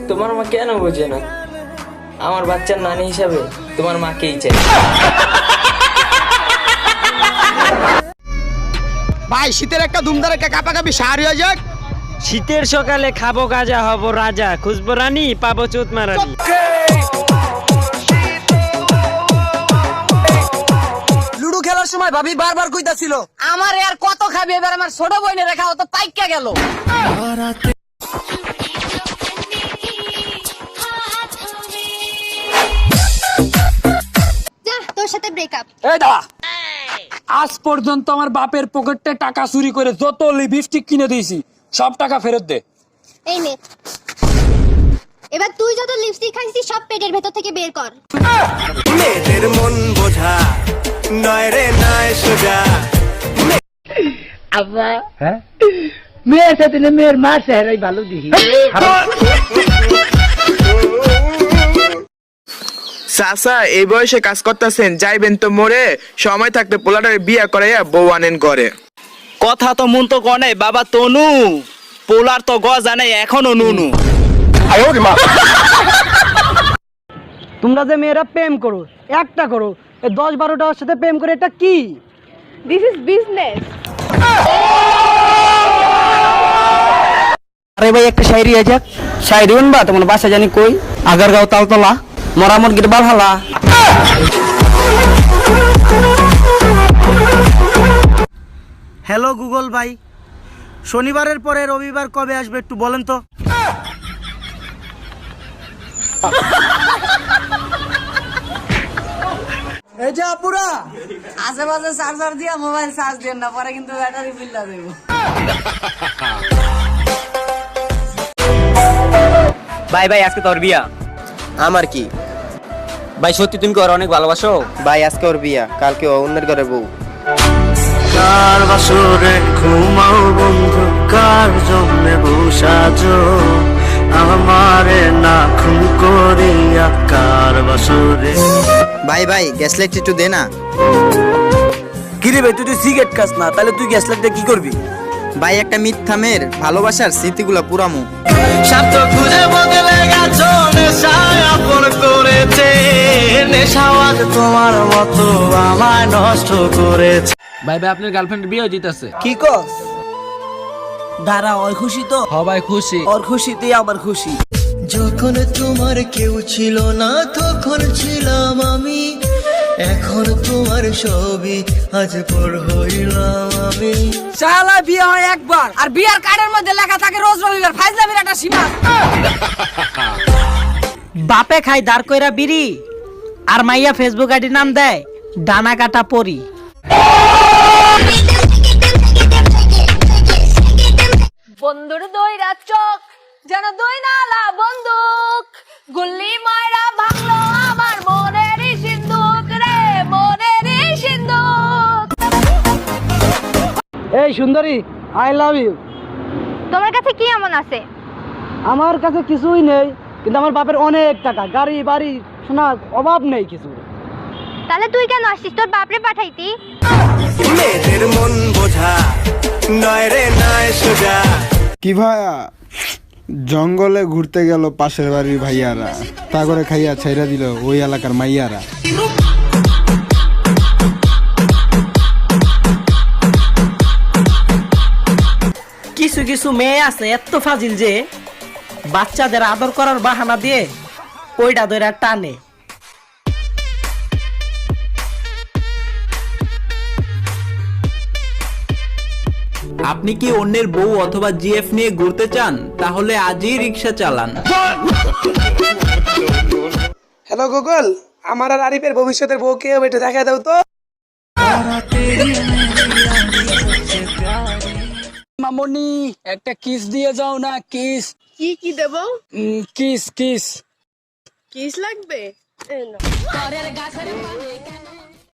তোমার মা কেন বোঝে না? আমার বাচ্চার নানি হিসাবে তোমার মাকেই চাই। ভাই শীতের একটা ধুমধার একটা কাপাকাপি সার হয়ে যাক। শীতের সকালে খাবো গাজা, হব রাজা, খুঁজবো রানী, পাবো চোত মারানি। লুডো খেলার সময় ভাবি বারবার কইতাছিল আমার আর কত খাবি, এবার আমার ছোট বইনে রেখা তো পাইকা গেল। যা তোর সাথে ব্রেকআপ। এই দাঁড়া, আজ পর্যন্ত আমার বাপের পকেটে টাকা চুরি করে যত লিপস্টিক কিনে দিয়েছি সব টাকা ফেরত দে। এই নে, এবার তুই যত লিপস্টিক খাইছিস সব পেটের ভেতর থেকে বের কর। মেয়েদের মন বোঝা নয় রে নয় সোজা। মেয়ের সাথে মেয়ের মার চেহারাই ভালো দেখি। চাচা এই বয়সে কাজ করতেছেন, যাইবেন তো মোরে, সময় থাকতে পোলাটারে বিয়া করাইয়া বউ আনেন করে। কথা তো মন তো কনে বাবা তনু, পোলার তো গজা নেই এখনো নুনু। তোমরা যে মেয়েরা প্রেম করো, একটা করো, 10-12টার সাথে প্রেম করে, এটা কি? This is business. আরে ভাই একটা শায়রি আছে, শায়রি উনবা তোমার বাসা জানি কই, আগারগাঁও তালতলা, মরামত গির বালহালা। হ্যালো গুগল ভাই, শনিবারের পরে রবিবার কবে আসবে একটু বলেন তো। এই যে আপুরা আশেপাশে চার্জার দিয়া মোবাইল চার্জ দেন না, পরে কিন্তু ব্যাটারি বিল্লা দেব। ভাই ভাই আজকে তোর বিয়া। আমার কি ভাই, সত্যি তুমি কি ওর অনেক ভালোবাসো? ভাই আজকে ওর বিয়া, কালকে ও অন্যের ঘরে বউ। কার বাসরে ঘুমাও বন্ধু, কার জন্যে বসাজো আমারে না খুন করিয়া, কার বাসরে। ভাই ভাই গ্যাস লাইট একটু দে না। কিরে ভাই তুই তো সিগারেট খাস না, তাহলে তুই গ্যাস লাইট কি করবি? ভাই একটা মিথ্যা মেয়ের ভালোবাসার স্মৃতিগুলা পুরামু। স্বার্থ খুঁজে বদলে গেছো, নেশায় আপন করেছে, নেশাওয়াজ তোমার মতো আমায় নষ্ট করেছে। ভাই ভাই আপনার গার্লফ্রেন্ড বিয়ে দিতেছে। কি কস? দাঁড়া, ওই খুশি তো? সবাই খুশি, ওর খুশিতেই আমার খুশি। যখন তোমার কেউ ছিল না তখন ছিলাম আমি, এখন তোমার ছবি আজ পর হইলাম আমি। শালা বিয়ে হয় একবার, আর বিয়ার কার্ডের মধ্যে লেখা থাকে রোজ রবিবার, ফাইজলামের একটা সীমা। বাপে খাই দাঁড় কইরা বিড়ি, আর মাইয়া ফেসবুক আইডির নাম দেয় ডানা কাটা পরি। বন্ধুর দইরা চোখ যেন দই নালা বন্দুক, গুল্লি মারা ভাঙলো আমার মনেরই সিন্ধুক রে, মনেরই সিন্ধুক। এই সুন্দরী, আই লাভ ইউ। তোমার কাছে কি এমন আছে? আমার কাছে কিছুই নেই, কিন্তু আমার বাপের অনেক টাকা, গাড়ি বাড়ি শোনা অভাব নেই কিছু। তাহলে তুই কেন আসছিস? তোর বাপরে পাঠাইতি। মেয়েদের মন বোঝা নয় রে নয় সোজা। কি ভাইয়া, জঙ্গলে ঘুরতে গেল পাশের বাড়ির ভাইয়ারা, তা করে খাইয়া ছাইরা দিল ওই এলাকার মাইয়ারা। কিছু কিছু মেয়ে আছে এত ফাজিল যে বাচ্চাদের আদর করার বাহানা দিয়ে ওইটা ধরে টানে। আপনি কি অন্যের বউ অথবা জিএফ নিয়ে ঘুরতে চান? তাহলে আজই রিক্সা চালান। হ্যালো গুগল, আমার আর আরিফের ভবিষ্যতের বউ কে হবে একটু দেখা দাও তো। মামনি একটা কিস দিয়ে যাও না। কিস কি কি দেব? কিস কিস কিস লাগবে?